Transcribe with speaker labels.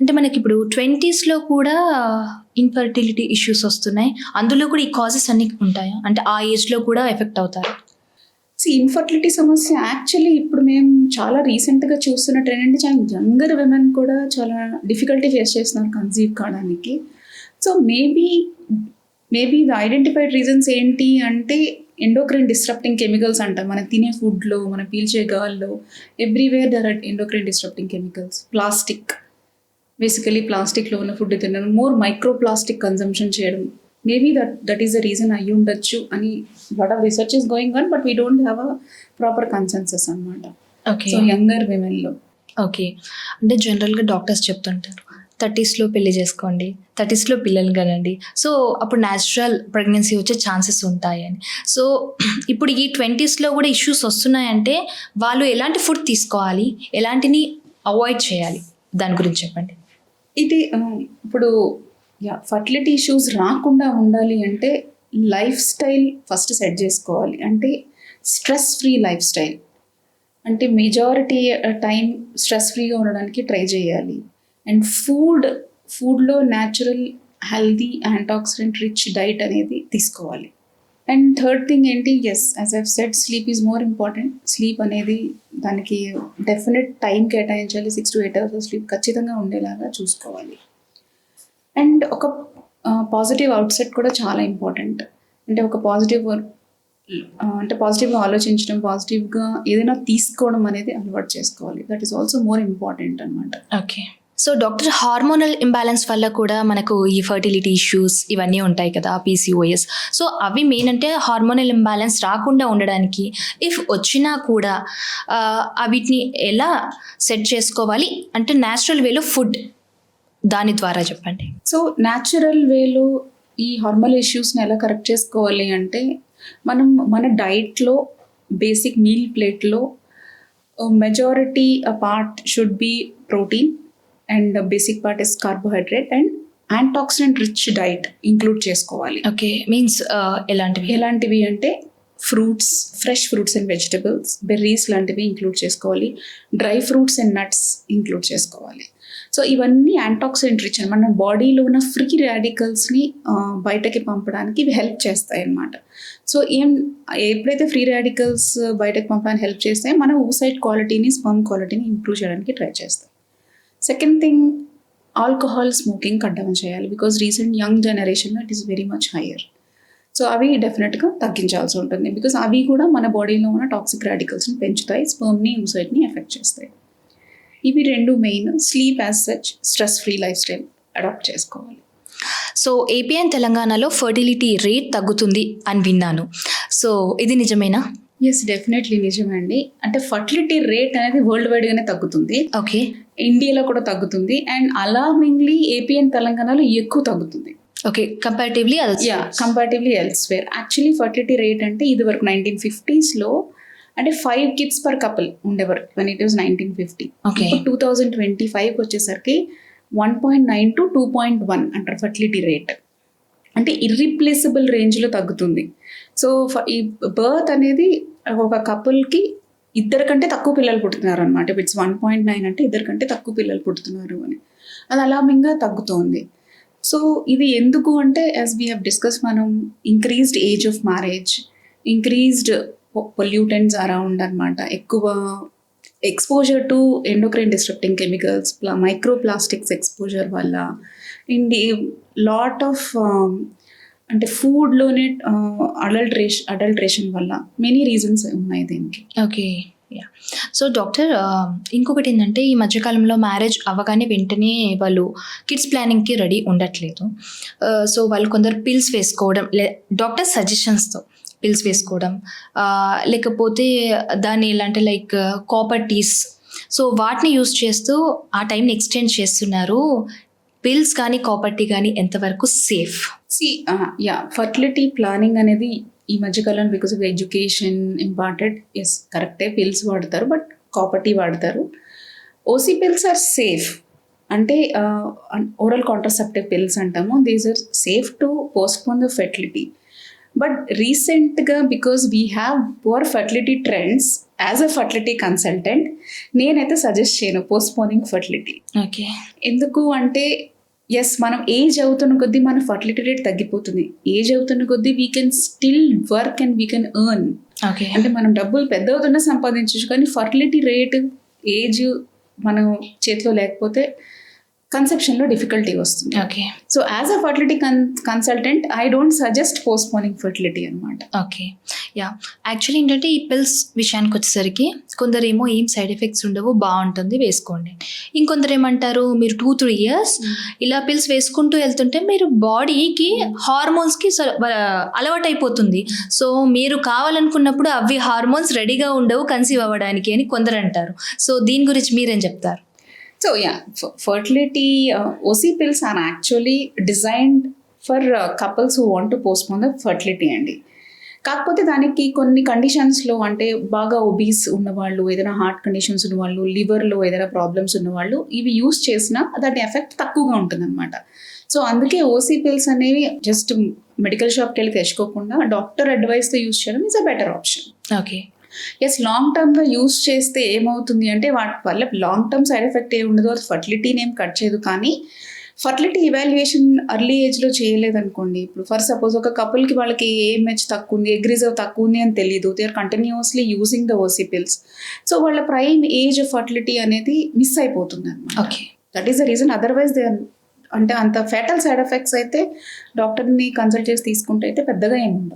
Speaker 1: అంటే మనకిప్పుడు 20స్‌లో కూడా ఇన్‌ఫర్టిలిటీ ఇష్యూస్ వస్తున్నాయి. అందులో కూడా ఈ కాజెస్ అన్నీ ఉంటాయా? అంటే ఆ ఏజ్‌లో కూడా ఎఫెక్ట్ అవుతారా?
Speaker 2: ఇన్ఫర్టిలిటీ సమస్య యాక్చువల్లీ ఇప్పుడు మేము చాలా రీసెంట్‌గా చూస్తున్న ట్రెండ్ అంటే చాలా యంగర్ విమెన్ కూడా చాలా డిఫికల్టీ ఫేస్ చేస్తున్నారు కన్సీవ్ కావడానికి. So maybe the identified reasons ఏంటి అంటే ఎండోక్రైన్ డిస్రప్టింగ్ కెమికల్స్ అంటాం. మనం తినే ఫుడ్‌లో, మనం పీల్చే గాల్లో everywhere there are endocrine disrupting chemicals. Basically ప్లాస్టిక్‌లో ఉన్న ఫుడ్ తినడం, మోర్ మైక్రో ప్లాస్టిక్ కన్జంప్షన్ చేయడం. Maybe that is the reason అయ్యి ఉండొచ్చు అని lot of research is going on. But we don't have a proper consensus అనమాట.
Speaker 1: ఓకే.
Speaker 2: సో యంగర్ విమెన్‌లో.
Speaker 1: Okay. అంటే జనరల్‌గా డాక్టర్స్ చెప్తుంటారు. 30స్‌లో పెళ్లి చేసుకోండి. 30స్‌లో పిల్లలు కనండి. సో అప్పుడు న్యాచురల్ ప్రెగ్నెన్సీ వచ్చే ఛాన్సెస్ ఉంటాయని. సో ఇప్పుడు ఈ 20స్‌లో కూడా ఇష్యూస్ వస్తున్నాయంటే వాళ్ళు ఎలాంటి ఫుడ్ తీసుకోవాలి? ఎలాంటిని అవాయిడ్ చేయాలి? దాని గురించి చెప్పండి.
Speaker 2: ఇది ఇప్పుడు ఫర్టిలిటీ ఇష్యూస్ రాకుండా ఉండాలి అంటే లైఫ్ స్టైల్ ఫస్ట్ సెట్ చేసుకోవాలి. అంటే స్ట్రెస్ ఫ్రీ లైఫ్ స్టైల్. అంటే మెజారిటీ టైం స్ట్రెస్ ఫ్రీగా ఉండడానికి ట్రై చేయాలి. అండ్ ఫుడ్లో natural healthy antioxidant rich diet అనేది తీసుకోవాలి. అండ్ థర్డ్ థింగ్ ఏంటి, as I've said, sleep is more important. Sleep అనేది దానికి డెఫినెట్ టైం కేటాయించాలి. 6 to 8 hours స్లీప్ ఖచ్చితంగా ఉండేలాగా చూసుకోవాలి. అండ్ ఒక పాజిటివ్ అవుట్సెట్ కూడా చాలా ఇంపార్టెంట్. అంటే ఒక పాజిటివ్గా ఆలోచించడం, పాజిటివ్గా ఏదైనా తీసుకోవడం అనేది అలవాటు చేసుకోవాలి. That is also more important అనమాట.
Speaker 1: Okay. So doctor, hormonal imbalance వల్ల కూడా మనకు ఈ ఫర్టిలిటీ ఇష్యూస్ ఇవన్నీ ఉంటాయి కదా, పీసీఓఎస్. సో అవి మెయిన్ అంటే హార్మోనల్ ఇంబ్యాలెన్స్ రాకుండా ఉండడానికి, ఇఫ్ వచ్చినా కూడా వీటిని ఎలా సెట్ చేసుకోవాలి అంటే న్యాచురల్ వేలో ఫుడ్, దాని ద్వారా చెప్పండి.
Speaker 2: సో న్యాచురల్ వేలో ఈ హార్మోనల్ ఇష్యూస్ని ఎలా కరెక్ట్ చేసుకోవాలి అంటే మనం మన డైట్లో బేసిక్ మీల్ ప్లేట్లో majority part should be protein and basic part is carbohydrate and antioxidant rich diet include చేసుకోవాలి.
Speaker 1: ఓకే, మీన్స్
Speaker 2: ఎలాంటివి అంటే fruits, fresh fruits and vegetables, berries లాంటివి ఇంక్లూడ్ చేసుకోవాలి. Dry fruits and nuts include చేసుకోవాలి. So ఇవన్నీ antioxidant rich అని మన బాడీలో ఉన్న ఫ్రీ రాడికల్స్ని బయటకి పంపడానికి ఇవి హెల్ప్ చేస్తాయి అన్నమాట. సో ఎప్పుడైతే ఫ్రీ రాడికల్స్ బయటకు పంపడానికి హెల్ప్ చేస్తాయి, మన oocyte క్వాలిటీని, స్పర్మ్ క్వాలిటీని ఇంప్రూవ్ చేయడానికి ట్రై చేస్తాయి. Second thing, alcohol smoking cut down చేయాలి. బికాజ్ రీసెంట్ యంగ్ జనరేషన్లో it is very much higher. So అవి డెఫినెట్గా తగ్గించాల్సి ఉంటుంది. బికాజ్ అవి కూడా మన బాడీలో ఉన్న టాక్సిక్ రాడికల్స్ని పెంచుతాయి, స్పర్మ్ని, oocyteని ఎఫెక్ట్ చేస్తాయి. ఇవి రెండు main. Sleep as such, stress free lifestyle adopt చేసుకోవాలి.
Speaker 1: సో ఏపీ అండ్ తెలంగాణలో ఫర్టిలిటీ రేట్ తగ్గుతుంది అని విన్నాను. సో ఇది నిజమేనా?
Speaker 2: ఎస్, డెఫినెట్లీ నిజమండి. అంటే ఫర్టిలిటీ రేట్ అనేది వరల్డ్ వైడ్గానే తగ్గుతుంది.
Speaker 1: ఓకే.
Speaker 2: ఇండియాలో కూడా తగ్గుతుంది. అండ్ అలార్మింగ్లీ ఏపీ అండ్ తెలంగాణలో ఎక్కువ తగ్గుతుంది.
Speaker 1: Okay, comparatively elsewhere. Actually fertility rate అంటే ఇది వరకు 1950స్లో అంటే 5 kids per couple ఉండేవారు when it was 1950. Okay.
Speaker 2: 2025 వచ్చేసరికి 1.9 to 2.1 అంటారు ఫర్టిలిటీ రేట్. అంటే ఇర్రీప్లేసబుల్ రేంజ్లో తగ్గుతుంది. సో ఈ బర్త్ అనేది ఒక కపుల్కి ఇద్దరికంటే తక్కువ పిల్లలు పుడుతున్నారు అనమాట. ఇట్స్ 1.9 అంటే ఇద్దరికంటే తక్కువ పిల్లలు పుడుతున్నారు అని, అది అలామింగ్గా తగ్గుతోంది. సో ఇది ఎందుకు అంటే, యాజ్ వీ హ్యావ్ డిస్కస్, మనం increased age of marriage, increased pollutants around అనమాట, ఎక్కువ exposure to endocrine disrupting chemicals, micro plastics exposure వల్ల, ఇన్ ది లాట్ ఆఫ్ అంటే ఫుడ్లోనే అడల్ట్రేషన్ వల్ల మెనీ రీజన్స్ ఉన్నాయి దీనికి.
Speaker 1: Okay, yeah. సో డాక్టర్, ఇంకొకటి ఏంటంటే ఈ మధ్యకాలంలో మ్యారేజ్ అవ్వగానే వెంటనే వాళ్ళు కిడ్స్ ప్లానింగ్కి రెడీ ఉండట్లేదు. సో వాళ్ళు కొందరు పిల్స్ వేసుకోవడం, డాక్టర్ సజెషన్స్తో పిల్స్ వేసుకోవడం, లేకపోతే దాన్ని ఎలా అంటే లైక్ కాపర్ టీస్, సో వాటిని యూస్ చేస్తూ ఆ టైంని ఎక్స్టెండ్ చేస్తున్నారు. పిల్స్ కానీ కాపర్ టీ కానీ ఎంతవరకు సేఫ్?
Speaker 2: ఫర్టిలిటీ ప్లానింగ్ అనేది ఈ మధ్యకాలం because of education important, yes కరెక్టే, పిల్స్ వాడతారు, బట్ కాపర్ టీ వాడతారు. OC pills are safe. అంటే ఓరల్ కాంట్రాసెప్టివ్ పిల్స్ అంటాము. These are safe to postpone the fertility. But రీసెంట్గా because we have poor fertility trends as a fertility consultant నేనైతే suggest చేయను postponing fertility.
Speaker 1: Okay.
Speaker 2: ఎందుకు అంటే yes, మనం age అవుతున్న కొద్దీ మన ఫర్టిలిటీ రేట్ తగ్గిపోతుంది. ఏజ్ అవుతున్న కొద్దీ we can still work and we can earn.
Speaker 1: Okay.
Speaker 2: అంటే మనం డబ్బులు పెద్ద అవుతున్నా సంపాదించవచ్చు, కానీ ఫర్టిలిటీ రేట్ ఏజ్ మనం చేతిలో లేకపోతే కన్సెప్షన్లో డిఫికల్టీ వస్తుంది.
Speaker 1: Okay.
Speaker 2: So as a fertility consultant I don't suggest postponing fertility అనమాట.
Speaker 1: ఓకే. యా, యాక్చువల్లీ ఏంటంటే ఈ పిల్స్ విషయానికి వచ్చేసరికి కొందరేమో ఏం సైడ్ ఎఫెక్ట్స్ ఉండవు, బాగుంటుంది వేసుకోండి. ఇంకొందరు ఏమంటారు, మీరు 2-3 years ఇలా పిల్స్ వేసుకుంటూ వెళ్తుంటే మీరు బాడీకి హార్మోన్స్కి అలవాటు అయిపోతుంది. సో మీరు కావాలనుకున్నప్పుడు అవి హార్మోన్స్ రెడీగా ఉండవు కన్సీవ్ అవ్వడానికి అని కొందరు అంటారు. సో దీని గురించి మీరేం చెప్తారు?
Speaker 2: So yeah, fertility OC pills are actually designed for couples who want to postpone the fertility అండి. కాకపోతే దానికి కొన్ని కండిషన్స్లో, అంటే బాగా ఒబీస్ ఉన్నవాళ్ళు, ఏదైనా హార్ట్ కండిషన్స్ ఉన్నవాళ్ళు, లివర్లో ఏదైనా ప్రాబ్లమ్స్ ఉన్నవాళ్ళు ఇవి యూస్ చేసినా దాని ఎఫెక్ట్ తక్కువగా ఉంటుందన్నమాట. సో అందుకే ఓసీ పిల్స్ అనేవి జస్ట్ మెడికల్ షాప్కి వెళ్ళి తెచ్చుకోకుండా డాక్టర్ అడ్వైస్తో యూస్ చేయడం is a better option.
Speaker 1: Okay.
Speaker 2: Yes, long టర్మ్గా యూస్ చేస్తే ఏమవుతుంది అంటే వాటి వల్ల లాంగ్ టర్మ్ సైడ్ ఎఫెక్ట్ ఏ ఉండదు, అది ఫర్టిలిటీని ఏం కట్ చేయదు. కానీ ఫర్టిలిటీ ఇవాల్యుయేషన్ అర్లీ ఏజ్లో చేయలేదనుకోండి, ఇప్పుడు ఫర్ సపోజ్ ఒక కపుల్కి వాళ్ళకి ఏఎంహెచ్ తక్కువ ఉంది, ఎగ్ రిజర్వ్ తక్కువ ఉంది అని తెలియదు, they are continuously using the OC pills. So వాళ్ళ ప్రైమ్ ఏజ్ ఫర్టిలిటీ అనేది మిస్ అయిపోతుంది అనమాట.
Speaker 1: Okay.
Speaker 2: That is the reason. Otherwise they అంటే అంత ఫేటల్ సైడ్ ఎఫెక్ట్స్ అయితే డాక్టర్ని కన్సల్ట్ చేసి తీసుకుంటే అయితే పెద్దగా ఏమి ఉండవు.